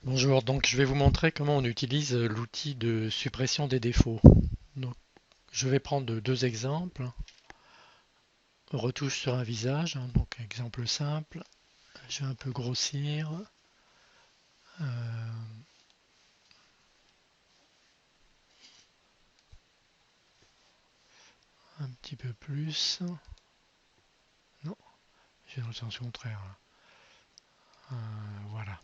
Bonjour, donc je vais vous montrer comment on utilise l'outil de suppression des défauts. Donc, je vais prendre deux exemples. Retouche sur un visage, hein, donc exemple simple. Je vais un peu grossir, euh, un petit peu plus. Non, j'ai dans le sens contraire, là. Voilà.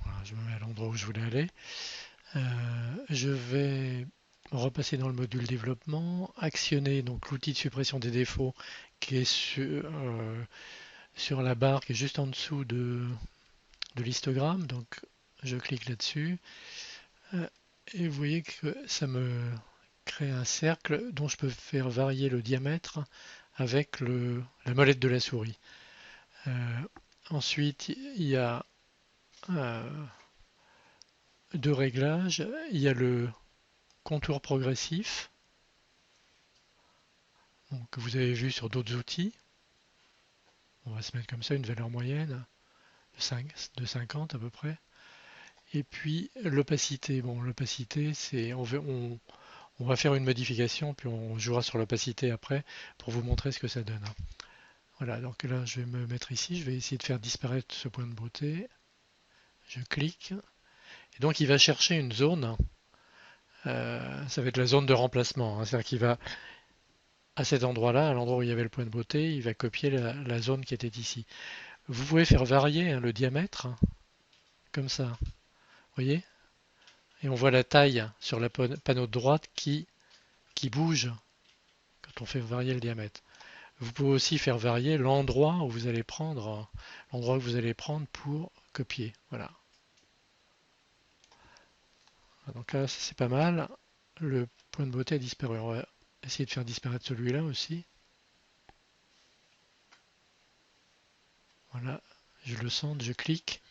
Voilà, je me mets à l'endroit où je voulais aller. Je vais repasser dans le module développement, actionner donc l'outil de suppression des défauts qui est sur la barre qui est juste en dessous de l'histogramme. Donc je clique là-dessus euh, et vous voyez que ça me crée un cercle dont je peux faire varier le diamètre avec la molette de la souris. Euh, Ensuite, il y a euh, deux réglages. Il y a le contour progressif, donc, que vous avez vu sur d'autres outils. On va se mettre comme ça une valeur moyenne de 50 à peu près. Et puis l'opacité. Bon, l'opacité, c'est on va faire une modification, puis on jouera sur l'opacité après pour vous montrer ce que ça donne. Voilà, donc là je vais me mettre ici, je vais essayer de faire disparaître ce point de beauté. Je clique, et donc il va chercher une zone, ça va être la zone de remplacement, hein. C'est-à-dire qu'il va à cet endroit-là, à l'endroit où il y avait le point de beauté, il va copier la zone qui était ici. Vous pouvez faire varier, hein, le diamètre, hein, comme ça, vous voyez? Et on voit la taille sur le panneau de droite qui bouge quand on fait varier le diamètre. Vous pouvez aussi faire varier l'endroit où vous allez prendre, l'endroit que vous allez prendre pour copier. Voilà. Donc là, c'est pas mal. Le point de beauté a disparu. On va essayer de faire disparaître celui-là aussi. Voilà. Je le centre, je clique.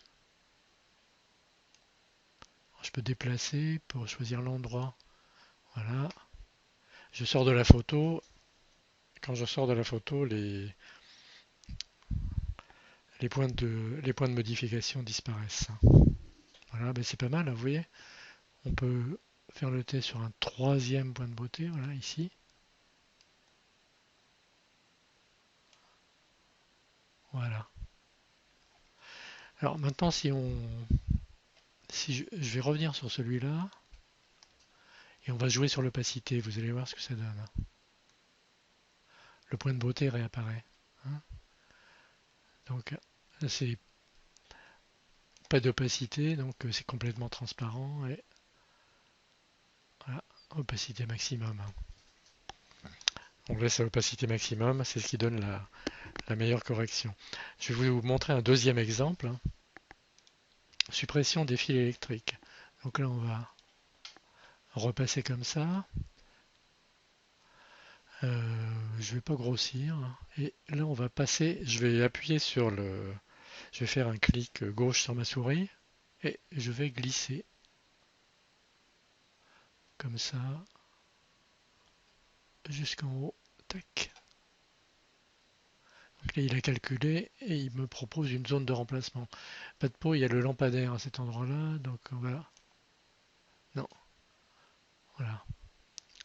Je peux déplacer pour choisir l'endroit. Voilà. Je sors de la photo. Quand je sors de la photo, les points de modification disparaissent. Voilà, ben c'est pas mal, hein, vous voyez. On peut faire le test sur un troisième point de beauté, voilà, ici. Voilà. Alors maintenant, si je vais revenir sur celui-là et on va jouer sur l'opacité. Vous allez voir ce que ça donne. Le point de beauté réapparaît, hein. Donc là, c'est pas d'opacité, donc c'est complètement transparent et voilà, opacité maximum, hein. On laisse à opacité maximum, c'est ce qui donne la meilleure correction. Je vais vous montrer un deuxième exemple, hein. Suppression des fils électriques. Donc là, on va repasser comme ça. Je ne vais pas grossir. Et là, on va passer. Je vais appuyer sur le. Je vais faire un clic gauche sur ma souris et je vais glisser comme ça jusqu'en haut. Tac. Donc là, il a calculé et il me propose une zone de remplacement. Pas de peau, il y a le lampadaire à cet endroit-là. Donc on va. Non, voilà.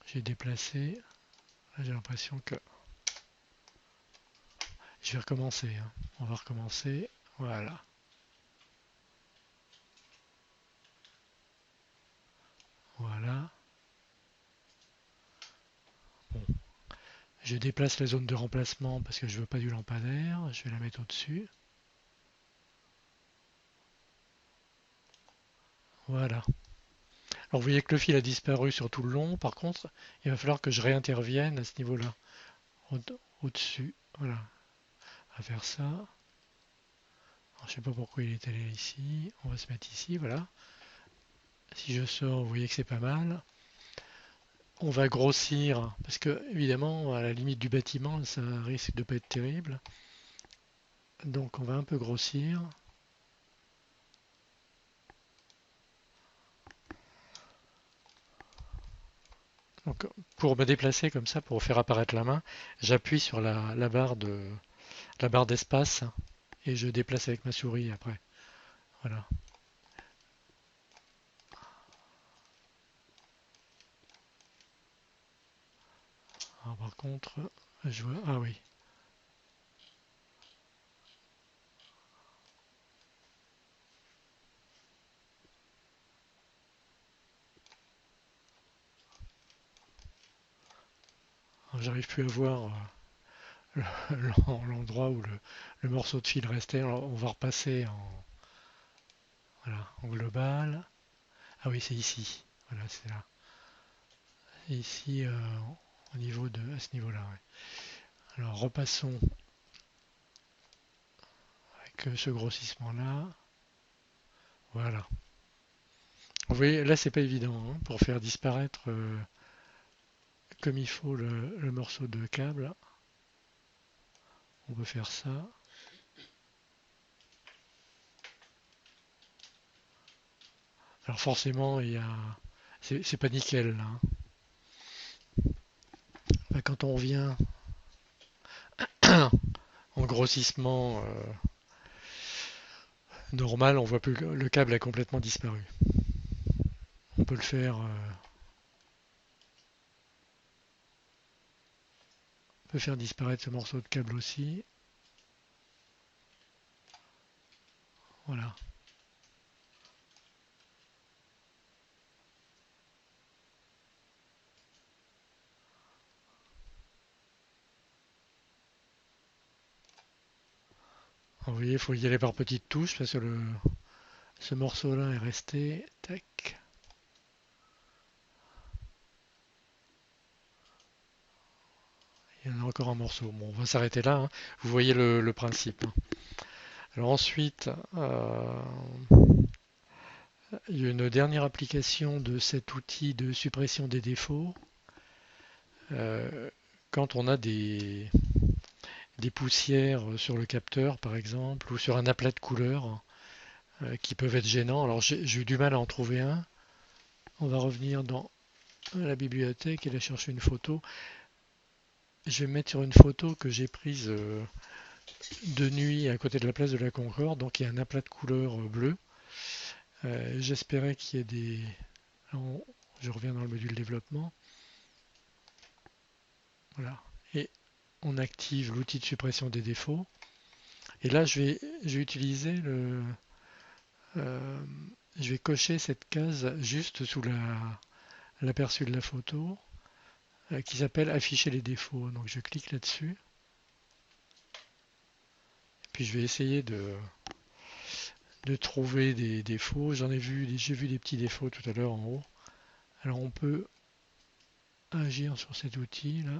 J'ai déplacé. Là, j'ai l'impression que. Je vais recommencer, hein. On va recommencer. Voilà. Voilà. Bon. Je déplace la zone de remplacement parce que je veux pas du lampadaire. Je vais la mettre au-dessus. Voilà. Alors vous voyez que le fil a disparu sur tout le long. Par contre, il va falloir que je réintervienne à ce niveau-là. Au-dessus. Voilà. À faire ça. Alors, je sais pas pourquoi il est allé ici. On va se mettre ici. Voilà. Si je sors, vous voyez que c'est pas mal. On va grossir parce que évidemment à la limite du bâtiment ça risque de pas être terrible. Donc on va un peu grossir. Donc, pour me déplacer comme ça, pour faire apparaître la main, j'appuie sur la barre d'espace et je déplace avec ma souris après. Voilà. Alors, par contre, je vois. Ah oui. J'arrive plus à voir l'endroit où le morceau de fil restait. Alors, on va repasser voilà, en global. Ah oui, c'est ici. Voilà, c'est là. Ici, au niveau à ce niveau-là. Ouais. Alors, repassons avec ce grossissement-là. Voilà. Vous voyez, là, c'est pas évident hein, pour faire disparaître comme il faut le morceau de câble. On peut faire ça. Alors forcément, c'est pas nickel là, hein. Enfin, quand on revient en grossissement normal, on voit plus le câble a complètement disparu. On peut le faire, on peut faire disparaître ce morceau de câble aussi. Voilà. Alors, vous voyez, il faut y aller par petites touches parce que ce morceau-là est resté. Tac. Il y en a encore un morceau. Bon, on va s'arrêter là, hein. Vous voyez le principe, hein. Alors ensuite, il y a une dernière application de cet outil de suppression des défauts. Euh, Quand on a des poussières sur le capteur, par exemple, ou sur un aplat de couleurs qui peuvent être gênants. Alors j'ai eu du mal à en trouver un. On va revenir dans la bibliothèque et aller chercher une photo. Je vais me mettre sur une photo que j'ai prise de nuit à côté de la place de la Concorde. Donc il y a un aplat de couleurs bleu. J'espérais qu'il y ait des... Je reviens dans le module développement. Voilà. Et on active l'outil de suppression des défauts. Et là, je vais utiliser euh, je vais cocher cette case juste sous l'aperçu de la photo qui s'appelle afficher les défauts. Donc je clique là-dessus. Puis je vais essayer de trouver des défauts. J'ai vu des petits défauts tout à l'heure en haut. Alors on peut agir sur cet outil là.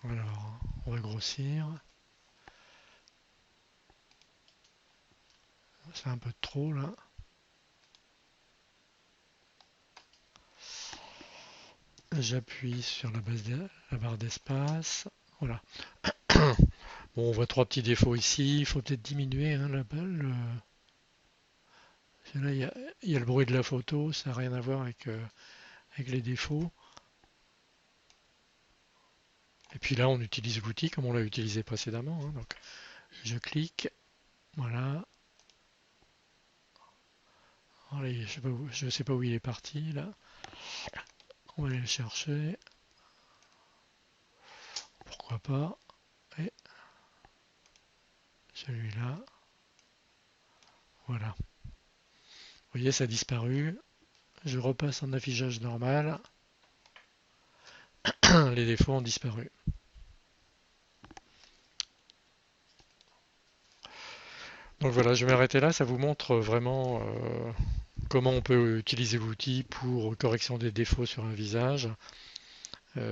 Alors on va grossir. C'est un peu trop là. J'appuie sur la barre d'espace. Voilà. Bon, on voit trois petits défauts ici. Il faut peut-être diminuer hein, la balle. Là, il y a le bruit de la photo. Ça n'a rien à voir avec les défauts. Et puis là, on utilise l'outil comme on l'a utilisé précédemment, hein. Donc, je clique. Voilà. Allez, je sais pas où il est parti là. On va aller le chercher. Pourquoi pas. Et celui-là. Voilà. Vous voyez, ça a disparu. Je repasse en affichage normal. Les défauts ont disparu. Donc voilà, je vais m'arrêter là. Ça vous montre vraiment comment on peut utiliser l'outil pour correction des défauts sur un visage,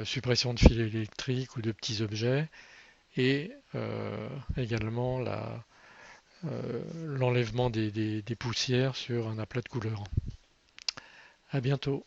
suppression de fils électriques ou de petits objets, et également l'enlèvement des poussières sur un aplat de couleurs. À bientôt.